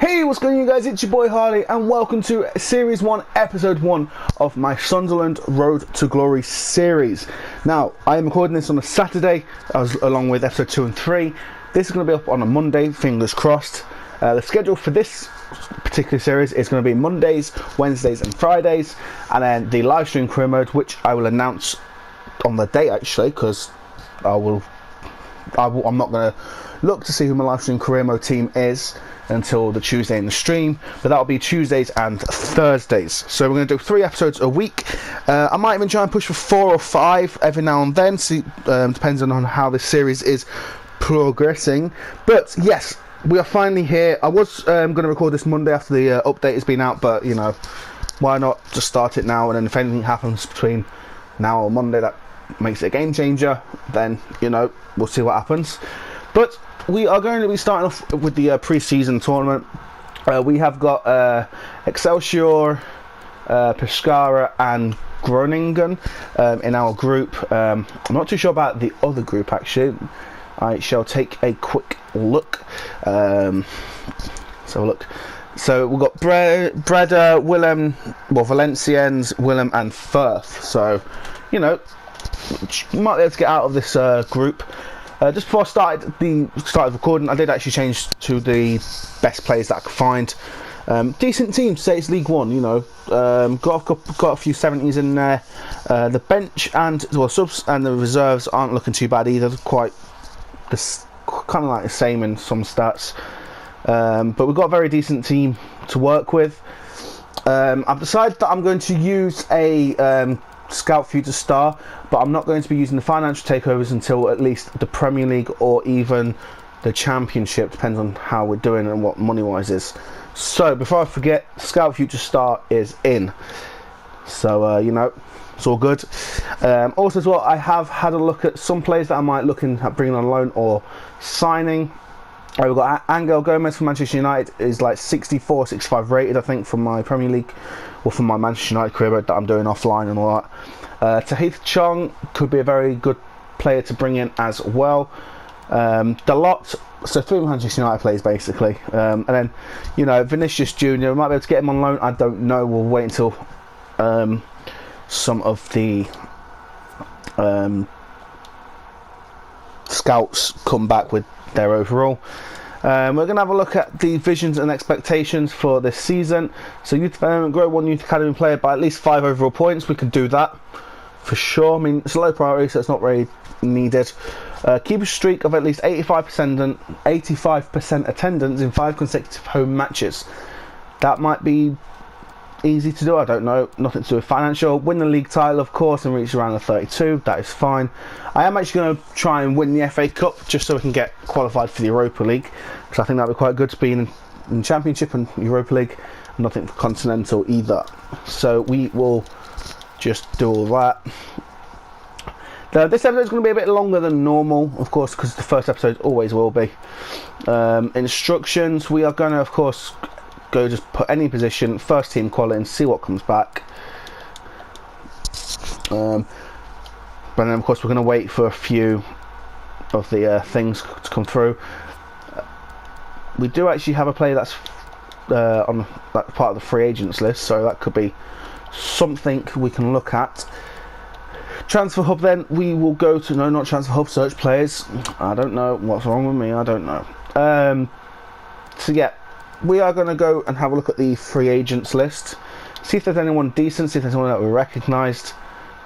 Hey, what's going on, you guys? It's your boy Harley, and welcome to Series 1, Episode 1 of my Sunderland Road to Glory series. Now, I am recording this on a Saturday, along with Episode 2 and 3. This is going to be up on a Monday, fingers crossed. The schedule for this particular series is going to be Mondays, Wednesdays and Fridays, and then the live stream career mode, which I will announce on the day actually, because I'm not going to look to see who my live stream career mode team is until the Tuesday in the stream, but that'll be Tuesdays and Thursdays. So we're going to do 3 episodes a week. I might even try and push for 4 or 5 every now and then, see, depends on how this series is progressing. But yes, we are finally here. I was going to record this Monday after the update has been out, but you know, why not just start it now, and then if anything happens between now or Monday that makes it a game changer, then you know, we'll see what happens. But we are going to be starting off with the pre-season tournament. We have got Excelsior, Pescara and Groningen in our group. I'm not too sure about the other group actually. I shall take a quick look. So look. So we've got Breda, Willem, Valenciennes, Willem and Firth. So, you know, you might be able to get out of this group. Just before I started recording, I did actually change to the best players that I could find. Decent team, say it's League One, you know. Got a few 70s in there. The bench and subs and the reserves aren't looking too bad either. Kind of like the same in some stats. But we've got a very decent team to work with. I've decided that I'm going to use a Scout Future Star, but I'm not going to be using the financial takeovers until at least the Premier League or even the Championship, depends on how we're doing and what money wise is. So before I forget, Scout Future Star is in, so you know, it's all good. Also as well, I have had a look at some players that I might looking at bringing on loan or signing. We've got Angel Gomez from Manchester United, is like 64, 65 rated, I think, from my Premier League, or from my Manchester United career mode that I'm doing offline and all that. Tahith Chong could be a very good player to bring in as well. The lot, so 3 Manchester United players basically. And then, you know, Vinicius Jr., we might be able to get him on loan, I don't know, we'll wait until some of the scouts come back with their overall. We're going to have a look at the visions and expectations for this season. So youth development, grow 1 youth academy player by at least 5 overall points. We could do that for sure. I mean, it's a low priority, so it's not really needed. Keep a streak of at least 85% attendance in 5 consecutive home matches. That might be easy to do, I don't know, nothing to do with financial. Win the league title, of course, and reach around the 32, that is fine. I am actually going to try and win the FA Cup just so we can get qualified for the Europa League, because I think that would be quite good to be in Championship and Europa League, and nothing for Continental either. So we will just do all that. This episode is going to be a bit longer than normal, of course, because the first episode always will be. Instructions, we are going to, of course, go just put any position, first team quality, and see what comes back. But then of course we're going to wait for a few of the things to come through. We do actually have a player that's on that part of the free agents list, so that could be something we can look at. Transfer Hub, then we will go to, no, not Transfer Hub, search players. I don't know what's wrong with me, I don't know. So yeah, we are going to go and have a look at the free agents list, see if there's anyone decent, see if there's anyone that we recognised.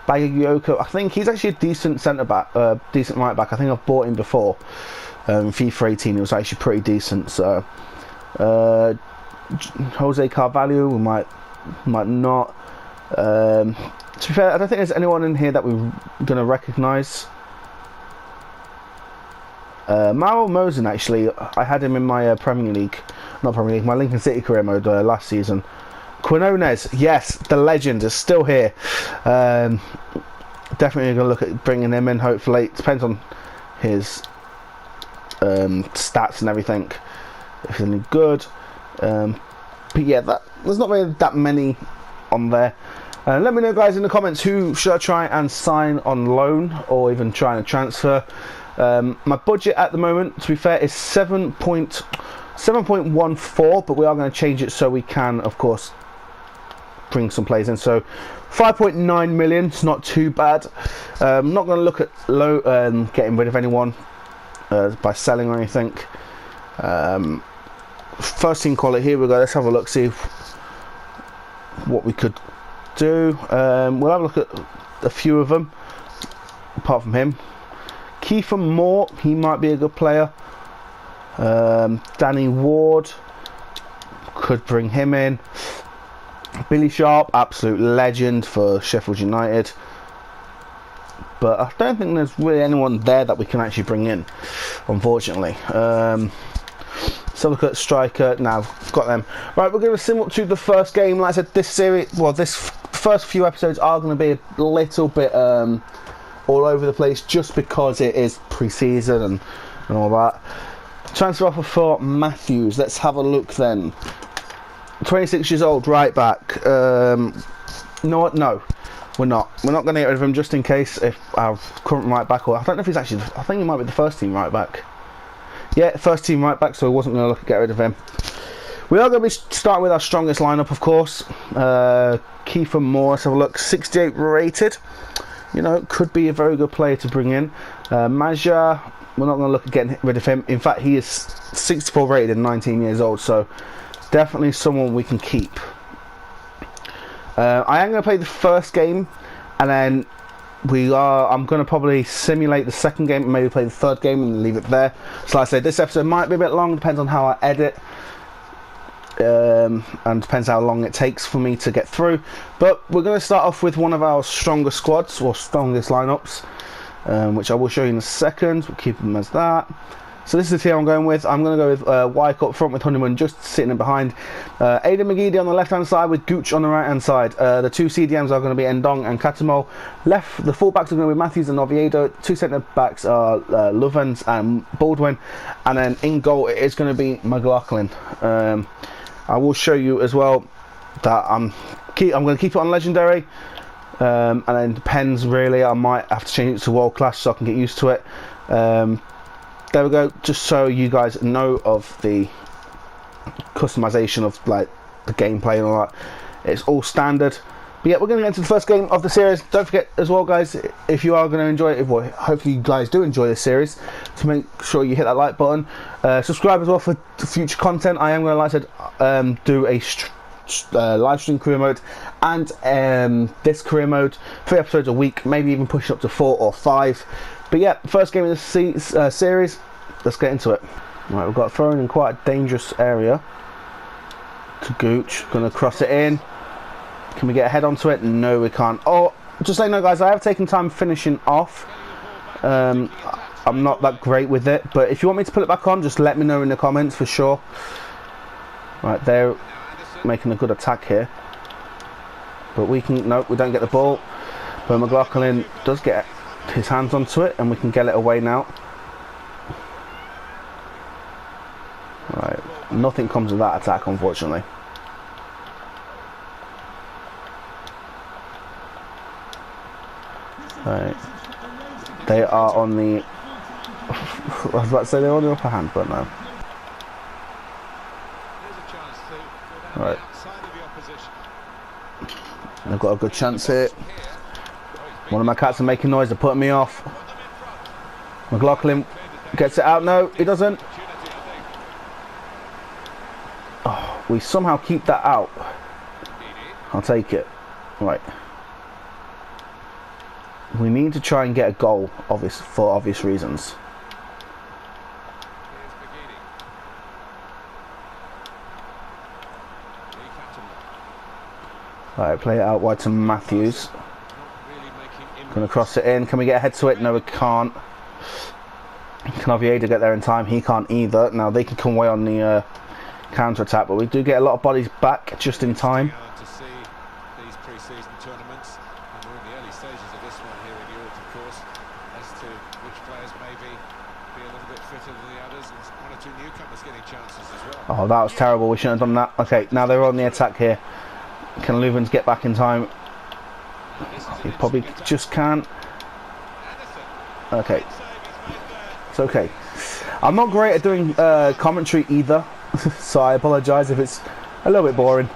Bagayoko, I think he's actually a decent centre back, decent right back. I think I've bought him before. FIFA 18, it was actually pretty decent. So Jose Carvalho, we might not. To be fair, I don't think there's anyone in here that we're going to recognise. Mauro Mosen, actually, I had him in my my Lincoln City career mode last season. Quinones, yes, the legend is still here. Definitely going to look at bringing him in, hopefully. It depends on his stats and everything, if he's any good. But yeah, there's not really that many on there. Let me know, guys, in the comments, who should I try and sign on loan or even trying to transfer. My budget at the moment, to be fair, is 7.14, but we are going to change it so we can, of course, bring some players in. So 5.9 million, it's not too bad. I'm not going to look at getting rid of anyone by selling or anything. First team quality, here we go. Let's have a look, see what we could do. We'll have a look at a few of them apart from him. Kiefer Moore, he might be a good player. Danny Ward, could bring him in. Billy Sharp, absolute legend for Sheffield United, but I don't think there's really anyone there that we can actually bring in, unfortunately. So look at striker. Now got them right. We're going to sim up to the first game. Like I said, this series, well, this first few episodes are going to be a little bit all over the place, just because it is pre-season and all that. Transfer offer for Matthews. Let's have a look then. 26 years old, right back. No, we're not. We're not going to get rid of him, just in case if our current right back, or I don't know if he's actually, I think he might be the first team right back. Yeah, first team right back, so I wasn't going to look at get rid of him. We are going to be starting with our strongest lineup, of course. Kiefer Moore, let's have a look. 68 rated. You know, could be a very good player to bring in. Maja, we're not going to look at getting rid of him. In fact, he is 64 rated and 19 years old, so definitely someone we can keep. I am going to play the first game, and then I'm going to probably simulate the second game and maybe play the third game and leave it there. So like I said, this episode might be a bit long, depends on how I edit, and depends how long it takes for me to get through. But we're going to start off with one of our stronger squads, or strongest lineups, which I will show you in a second. We'll keep them as that. So this is the team I'm going with. I'm going to go with Wyke up front with Honeyman just sitting in behind. Aidan McGeady on the left-hand side with Gooch on the right-hand side. The two CDMs are going to be Ndong and Katamo. The full-backs are going to be Matthews and Oviedo. Two centre-backs are Lovens and Baldwin. And then in goal it is going to be McLaughlin. I will show you as well that I'm going to keep it on Legendary. And then depends really. I might have to change it to World Class so I can get used to it. There we go, just so you guys know of the customization of like the gameplay and all that. It's all standard. But yeah, we're going to get into the first game of the series. Don't forget as well, guys, if you are going to enjoy it, well, hopefully you guys do enjoy this series, to make sure you hit that like button. Subscribe as well for future content. I am going to, like I said, do a live stream career mode and this career mode, 3 episodes a week, maybe even push up to 4 or 5. But yeah, first game of the series, let's get into it. Right, we've got thrown in quite a dangerous area to Gooch. Going to cross it in. Can we get a head onto it? No, we can't. Oh, just so you know, guys, I have taken time finishing off. I'm not that great with it, but if you want me to put it back on, just let me know in the comments for sure. Right, they're making a good attack here. But we don't get the ball. But McLaughlin does get his hands onto it, and we can get it away now. Right, nothing comes of that attack, unfortunately. Right, they are on the I was about to say they're on the upper hand, but no. Right, they've got a good chance here. One of my cats are making noise, they're putting me off. McLaughlin gets it out. No, he doesn't. Oh, we somehow keep that out. I'll take it. Right. We need to try and get a goal, for obvious reasons. Right, play it out wide to Matthews. Going to cross it in. Can we get a head to it? No, we can't. Can Oviedo get there in time? He can't either. Now they can come away on the counter attack, but we do get a lot of bodies back just in time. To see these pre-season tournaments, and we're in the early stages of this one here in Europe, of course, as to which players maybe be a little bit fitter than the others, and 1 or 2 newcomers getting chances as well. Oh, that was terrible. We shouldn't have done that. Okay, now they're on the attack here. Can Luvens get back in time? He probably just can't. Okay, it's okay. I'm not great at doing commentary either. So I apologise if it's a little bit boring.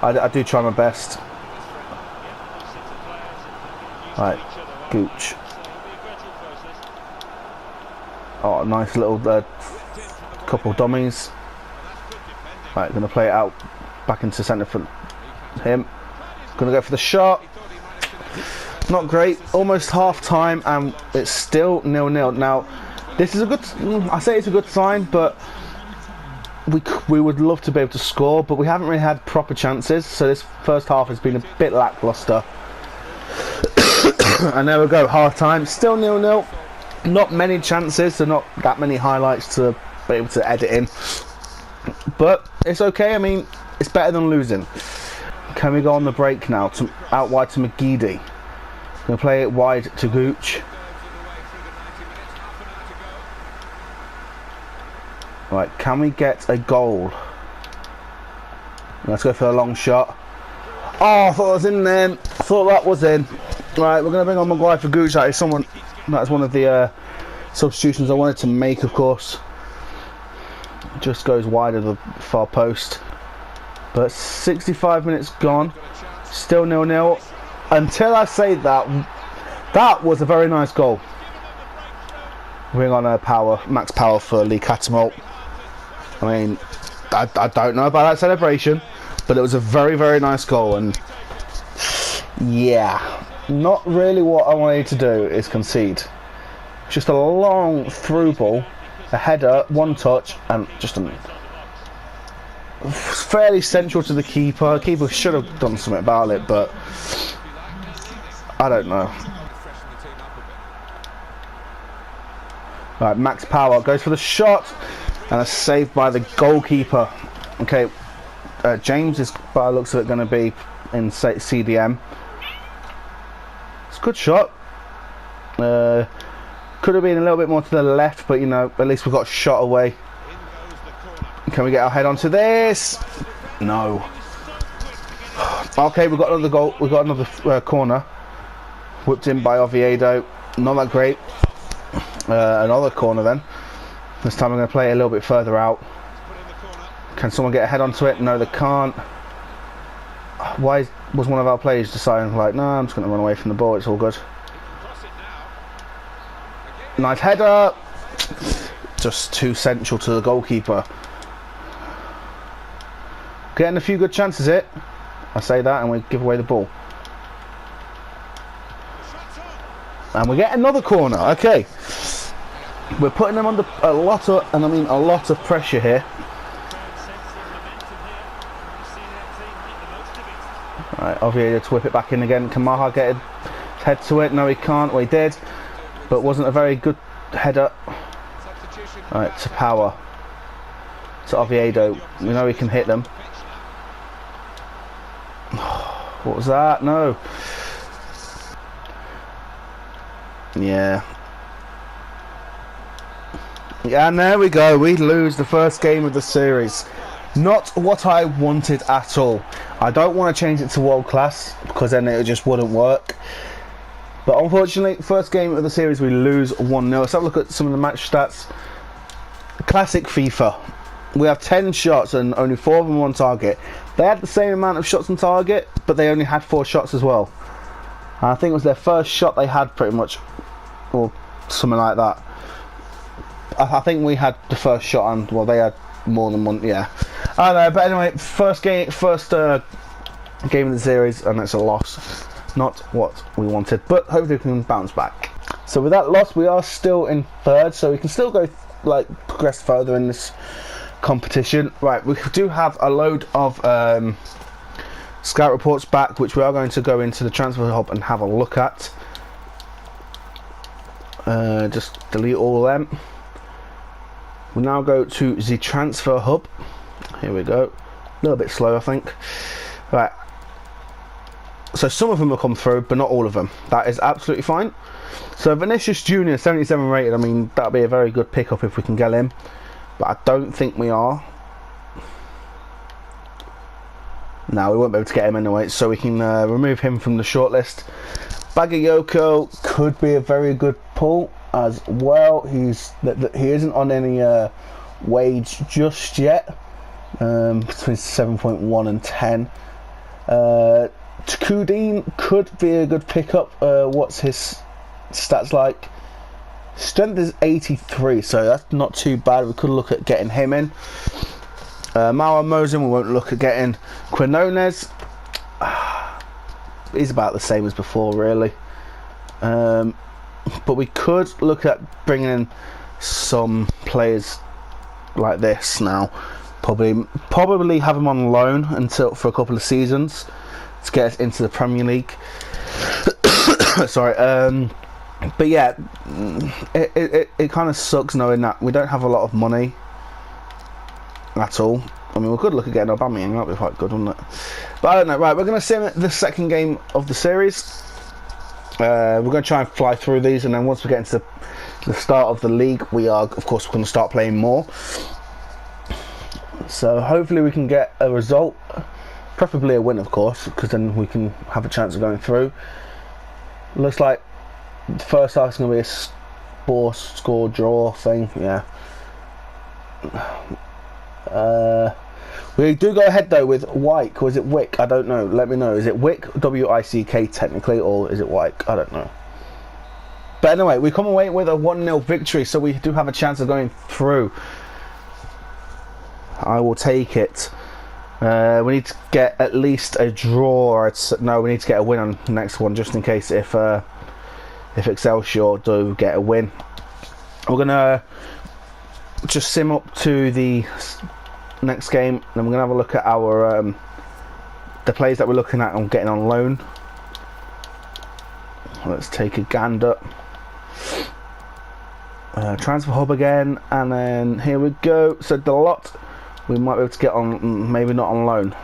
I do try my best. Right, Gooch. Oh, nice little couple dummies. Right, going to play it out back into centre for him. Going to go for the shot. Not great. Almost half time, and it's still 0-0. Now, this is a good. I say it's a good sign, but we would love to be able to score, but we haven't really had proper chances. So this first half has been a bit lacklustre. And there we go, half time. Still 0-0. Not many chances, so not that many highlights to be able to edit in. But it's okay. I mean, it's better than losing. Can we go on the break now? Out wide to McGeady. Going to play it wide to Gooch. Right, can we get a goal? Let's go for a long shot. Oh, I thought it was in there. Thought that was in. Right, we're going to bring on Maguire for Gooch. That is one of the substitutions I wanted to make, of course. Just goes wide of the far post. But 65 minutes gone. Still 0-0. Until I say that was a very nice goal. Bring on max power for Lee Cattermole. I mean, I don't know about that celebration, but it was a very, very nice goal. And yeah, not really what I wanted to do is concede. Just a long through ball, a header, one touch, and just fairly central to the keeper. The keeper should have done something about it, but I don't know. Right, max power goes for the shot, and a save by the goalkeeper. Okay, James is, by the looks of it, going to be in CDM. It's a good shot. Could have been a little bit more to the left, but you know, at least we got a shot away. Can we get our head onto this? No. Okay, we've got another goal. We've got another corner. Whipped in by Oviedo. Not that great. Another corner then. This time I'm going to play it a little bit further out. Can someone get a head onto it? No, they can't. Why was one of our players deciding, like, no, I'm just going to run away from the ball, it's all good. Nice header. Just too central to the goalkeeper. Getting a few good chances here. I say that and we give away the ball. And we get another corner. Okay. We're putting them under a lot of pressure here. Alright, Oviedo to whip it back in again. Can Maha get his head to it? No, he can't. Well, he did, but wasn't a very good header. Alright, to Power. To Oviedo. We know he can hit them. What was that? No. Yeah. Yeah, and there we go. We lose the first game of the series. Not what I wanted at all. I don't want to change it to world class because then it just wouldn't work. But unfortunately, first game of the series we lose 1-0. Let's have a look at some of the match stats. Classic FIFA. We have 10 shots and only 4 of them on target. They had the same amount of shots on target, but they only had 4 shots as well. I think it was their first shot they had pretty much, or something like that. I think we had the first shot and, well, they had more than one, yeah. I don't know, but anyway, first game of the series, and it's a loss. Not what we wanted, but hopefully we can bounce back. So with that loss, we are still in third, so we can still go, progress further in this competition. Right, we do have a load of scout reports back, which we are going to go into the transfer hub and have a look at. Just delete all of them. We'll now go to the transfer hub. Here we go. A little bit slow, I think. Right. So some of them will come through, but not all of them. That is absolutely fine. So Vinicius Junior, 77 rated. I mean, that'll be a very good pickup if we can get him. But I don't think we are. No, we won't be able to get him anyway, so we can remove him from the shortlist. Bagayoko could be a very good pull as well. He isn't on any wage just yet. Between 7.1 and 10. Kudin could be a good pickup. What's his stats like? Strength is 83, so that's not too bad. We could look at getting him in. Mauro Mosen, we won't look at getting. Quinones, he's about the same as before, really. But we could look at bringing in some players like this now. Probably have him on loan for a couple of seasons to get us into the Premier League. Sorry. But yeah, it kind of sucks knowing that we don't have a lot of money at all. I mean, we could look at getting Aubameyang, that'd be quite good, wouldn't it? But I don't know. Right, we're going to sim the second game of the series. We're going to try and fly through these, and then once we get into the start of the league, we are, of course, going to start playing more. So hopefully we can get a result, preferably a win, of course, because then we can have a chance of going through. Looks like the first half is going to be a score draw thing. Yeah. We do go ahead though with Wyke, or is it Wick? I don't know. Let me know. Is it Wick, W-I-C-K technically, or is it Wyke? I don't know. But anyway, we come away with a 1-0 victory, so we do have a chance of going through. I will take it. We need to get at least a draw, or no, we need to get a win on the next one, just in case if Excelsior do get a win. We're gonna just sim up to the next game, then we're gonna have a look at our the players that we're looking at and getting on loan. Let's take a gander. Transfer hub again, and then here we go. So the lot we might be able to get on, maybe not on loan.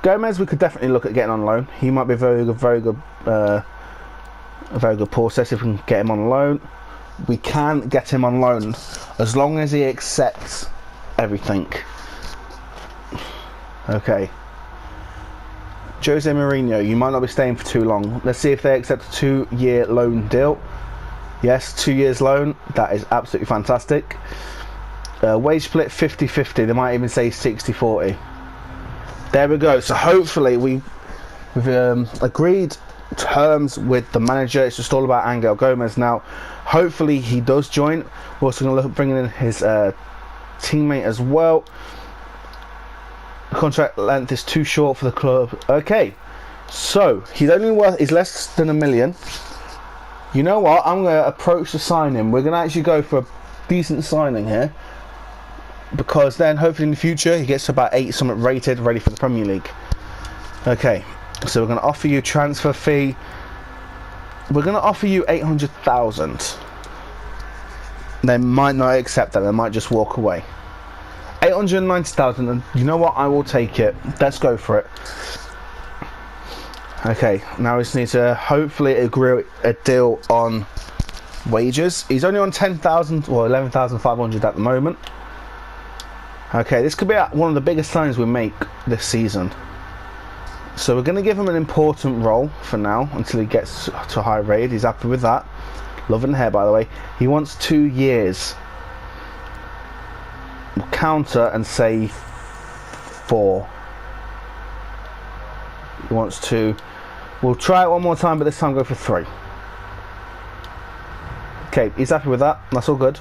Gomez, we could definitely look at getting on loan. He might be a very good process if we can get him on loan. We can get him on loan as long as he accepts everything. Okay. Jose Mourinho, you might not be staying for too long. Let's see if they accept a 2-year loan deal. Yes, 2 years loan. That is absolutely fantastic. Wage split 50-50. They might even say 60-40. There we go. So hopefully we've agreed terms with the manager. It's just all about Angel Gomez now. Hopefully he does join. We're also going to look at bringing in his teammate as well. The contract length is too short for the club. Okay, so he's less than $1 million. You know what? I'm going to approach the signing. We're going to actually go for a decent signing here, because then hopefully in the future he gets to about 8 something rated, ready for the Premier League. Okay, so we're going to offer you transfer fee. We're going to offer you 800,000. They might not accept that. They might just walk away. 890,000, and you know what? I will take it. Let's go for it. Okay, now we just need to hopefully agree a deal on wages. He's only on 10,000 or 11,500 at the moment. Okay, this could be one of the biggest signings we make this season. So we're going to give him an important role for now until he gets to high rated. He's happy with that. Loving the hair, by the way. He wants 2 years. We'll counter and say 4. He wants to. We'll try it one more time, but this time go for 3. Okay, he's happy with that. That's all good.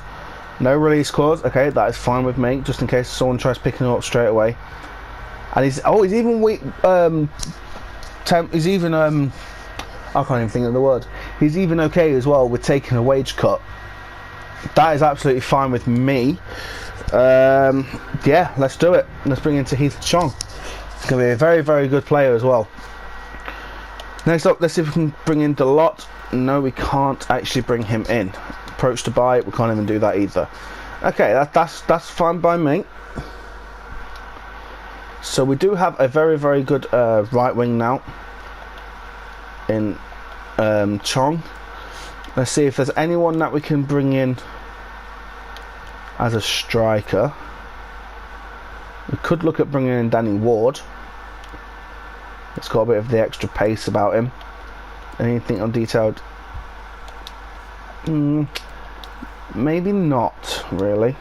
No release clause. Okay, that is fine with me, just in case someone tries picking him up straight away. And he's even weak. He's even I can't even think of the word. He's even okay as well with taking a wage cut. That is absolutely fine with me. Yeah, let's do it. Let's bring in Tahith Chong. He's going to be a very, very good player as well. Next up, let's see if we can bring in Dalot. No, we can't actually bring him in. Approach to buy, we can't even do that either. Okay, that's fine by me. So we do have a very, very good right wing now in Chong. Let's see if there's anyone that we can bring in as a striker. We could look at bringing in Danny Ward. It's got a bit of the extra pace about him. Anything on detailed? Maybe not. really.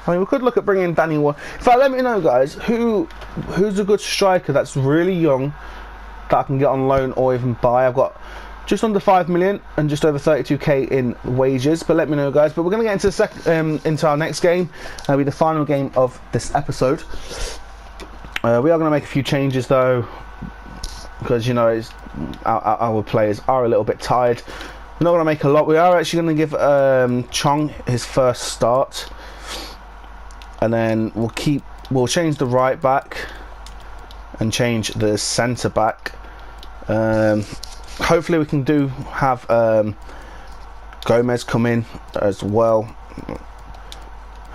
I mean, we could look at bringing Danny Ward. In fact, let me know, guys, who's a good striker that's really young that I can get on loan or even buy. I've got just under 5 million and just over 32k in wages, but let me know, guys. But we're going to get into into our next game. It'll be the final game of this episode. We are going to make a few changes though, because you know our players are a little bit tired. We're not going to make a lot. We are actually going to give Chong his first start, and then we'll change the right back and change the centre back. Hopefully we can have Gomez come in as well.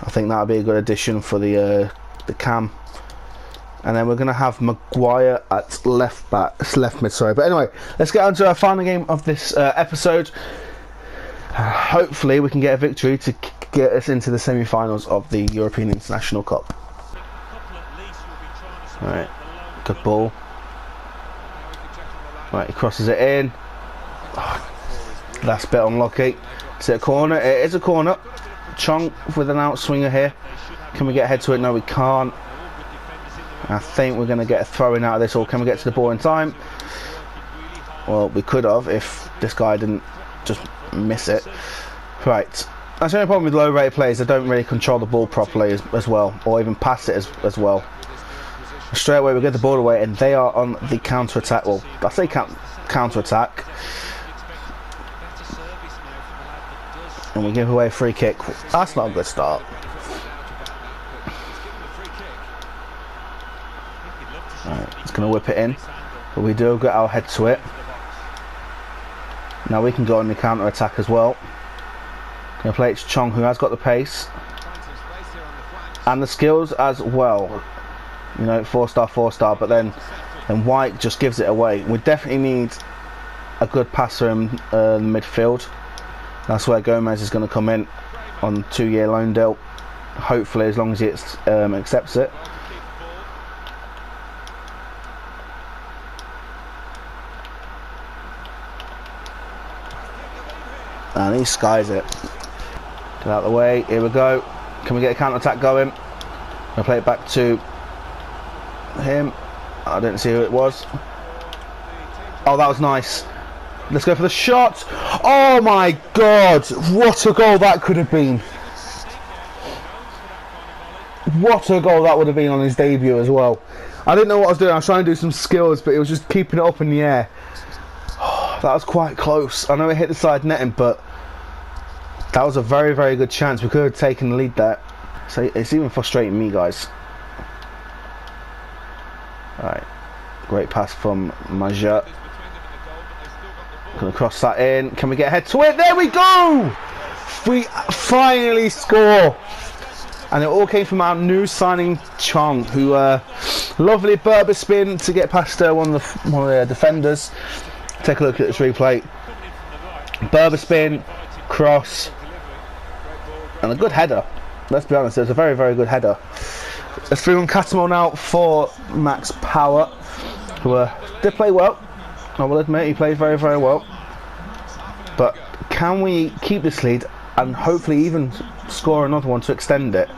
I think that would be a good addition for the cam. And then we're going to have Maguire at left mid, sorry. But anyway, let's get on to our final game of this episode. Hopefully we can get a victory to get us into the semi-finals of the European International Cup. Alright, good ball. Right, he crosses it in. Oh, that's a bit unlucky. Is it a corner? It is a corner. Chong with an outswinger here. Can we get ahead to it? No, we can't. I think we're going to get a throw in out of this, or can we get to the ball in time? Well, we could have if this guy didn't just miss it. Right. That's the only problem with low rated players. They don't really control the ball properly as well, or even pass it as well. Straight away we get the ball away and they are on the counter attack. Well, I say counter attack, and we give away a free kick. That's not a good start. Right, it's going to whip it in, but we do get our head to it. Now we can go on the counter attack as well. Going to play it to Chong, who has got the pace and the skills as well. You know, 4-star, but then White just gives it away. We definitely need a good passer in the midfield. That's where Gomez is going to come in on 2-year loan deal. Hopefully, as long as he accepts it. And he skies it. Get out of the way. Here we go. Can we get a counter attack going? I'll play it back to him. I didn't see who it was. Oh, that was nice. Let's go for the shot. Oh my god, what a goal that could have been. What a goal that would have been on his debut as well. I didn't know what I was doing. I was trying to do some skills, but it was just keeping it up in the air. Oh, that was quite close. I know it hit the side netting, but that was a very, very good chance. We could have taken the lead there. So it's even frustrating me, guys. Alright, great pass from Maja. Gonna cross that in. Can we get ahead to it? There we go! We finally score! And it all came from our new signing Chong, who lovely Berber spin to get past one of the defenders. Take a look at this replay. Berber spin, cross, and a good header. Let's be honest, it was a very, very good header. Let's bring on Catamo now for Max Power, who did play well. I will admit he played very, very well. But can we keep this lead and hopefully even score another one to extend it?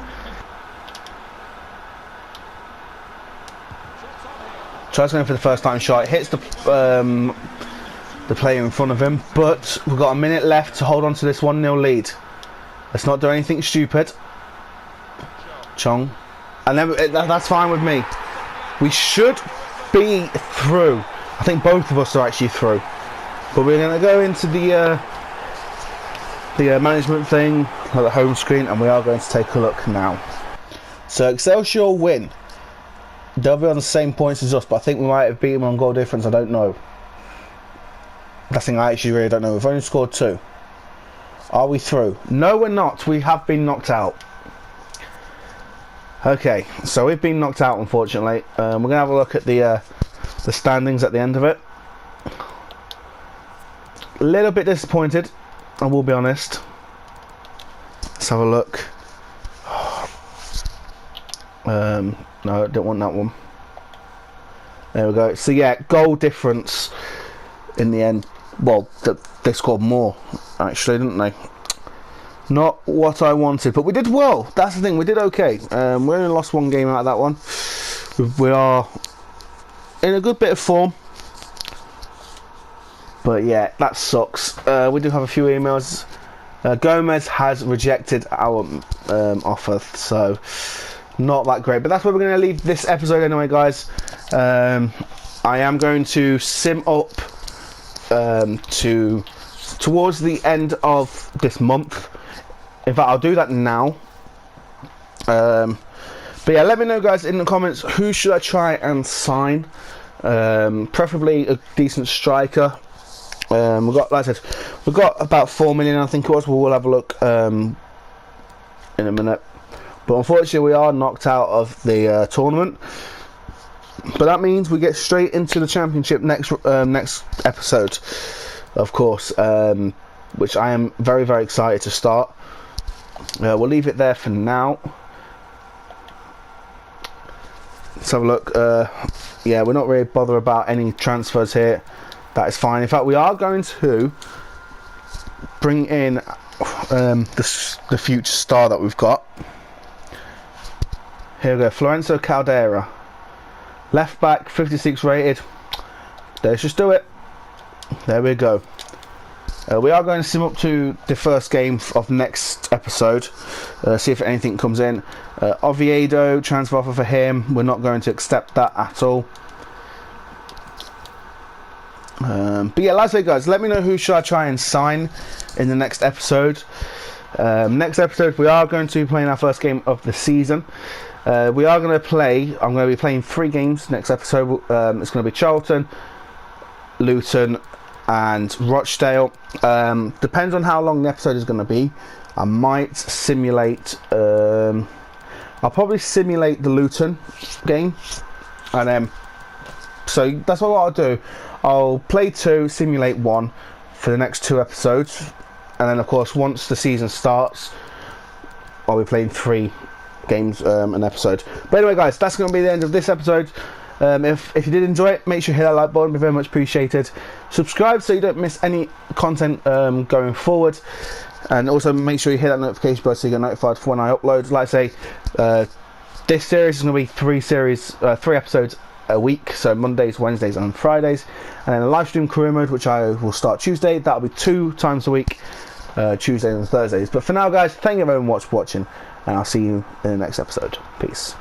Tries going for the first time shot. Hits the player in front of him, but we've got a minute left to hold on to this 1-0 lead. Let's not do anything stupid. Chong. And then that's fine with me. We should be through. I think both of us are actually through. But we're going to go into the management thing, like the home screen, and we are going to take a look now. So Excelsior win. They'll be on the same points as us, but I think we might have beaten them on goal difference. I don't know. That thing I actually really don't know. We've only scored 2. Are we through? No, we're not. We have been knocked out. Okay, so we've been knocked out, unfortunately. We're going to have a look at the standings at the end of it. A little bit disappointed, I will be honest. Let's have a look. No, I don't want that one. There we go. So yeah, goal difference in the end. Well, they scored more, actually, didn't they? Not what I wanted, but we did well. That's the thing, we did okay. We only lost one game out of that one. We are in a good bit of form. But yeah, that sucks. We do have a few emails. Gomez has rejected our offer, so not that great. But that's where we're going to leave this episode anyway, guys. I am going to sim up towards the end of this month. In fact, I'll do that now. But yeah, let me know, guys, in the comments, who should I try and sign? Preferably a decent striker. We've got, like I said, we've got about 4 million, I think it was. We'll have a look in a minute. But unfortunately, we are knocked out of the tournament. But that means we get straight into the championship next episode, of course, which I am very, very excited to start. We'll leave it there for now. Let's have a look. Yeah, we're not really bothered about any transfers here. That is fine. In fact, we are going to bring in the future star that we've got. Here we go, Florenzo Caldera. Left back, 56 rated. Let's just do it. There we go. We are going to sim up to the first game of next episode. See if anything comes in. Oviedo, transfer offer for him. We're not going to accept that at all. But yeah, like I say, guys, let me know who should I try and sign in the next episode. Next episode, we are going to be playing our first game of the season. We are going to play, I'm going to be playing 3 games next episode. It's going to be Charlton, Luton and Rochdale. Depends on how long the episode is going to be. I might simulate, I'll probably simulate the Luton game. And so that's what I'll do. I'll play 2, simulate 1 for the next 2 episodes. And then, of course, once the season starts, I'll be playing 3 games an episode. But anyway, guys, that's going to be the end of this episode. If you did enjoy it, make sure you hit that like button. It'd be very much appreciated. Subscribe so you don't miss any content going forward. And also make sure you hit that notification bell so you get notified for when I upload. Like I say, this series is going to be 3 episodes a week, so Mondays, Wednesdays and Fridays, and then a live stream career mode, which I will start Tuesday. That'll be 2 times a week, Tuesdays and Thursdays. But for now, guys, thank you very much for watching, and I'll see you in the next episode. Peace.